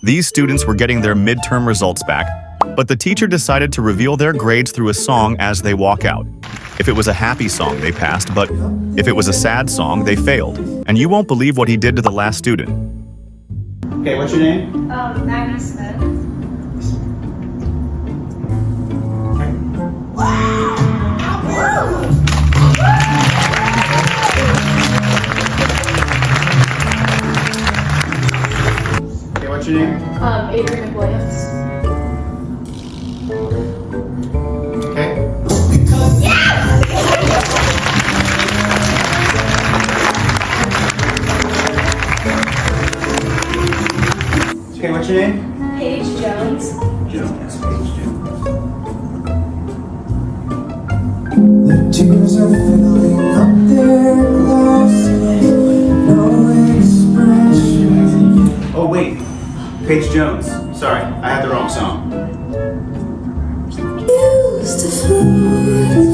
These students were getting their midterm results back, but the teacher decided to reveal their grades through a song as they walk out. If it was a happy song, they passed, but if it was a sad song, they failed. And you won't believe what he did to the last student. Okay, what's your name? Magna Smith. Okay, what's your name? Adrian McWilliams. Okay. Okay, what's your name? Paige Jones. Jones. Paige Jones. The tears are filling up their glass, no expression. Oh, wait. Paige Jones. Sorry, I had the wrong song. Used to float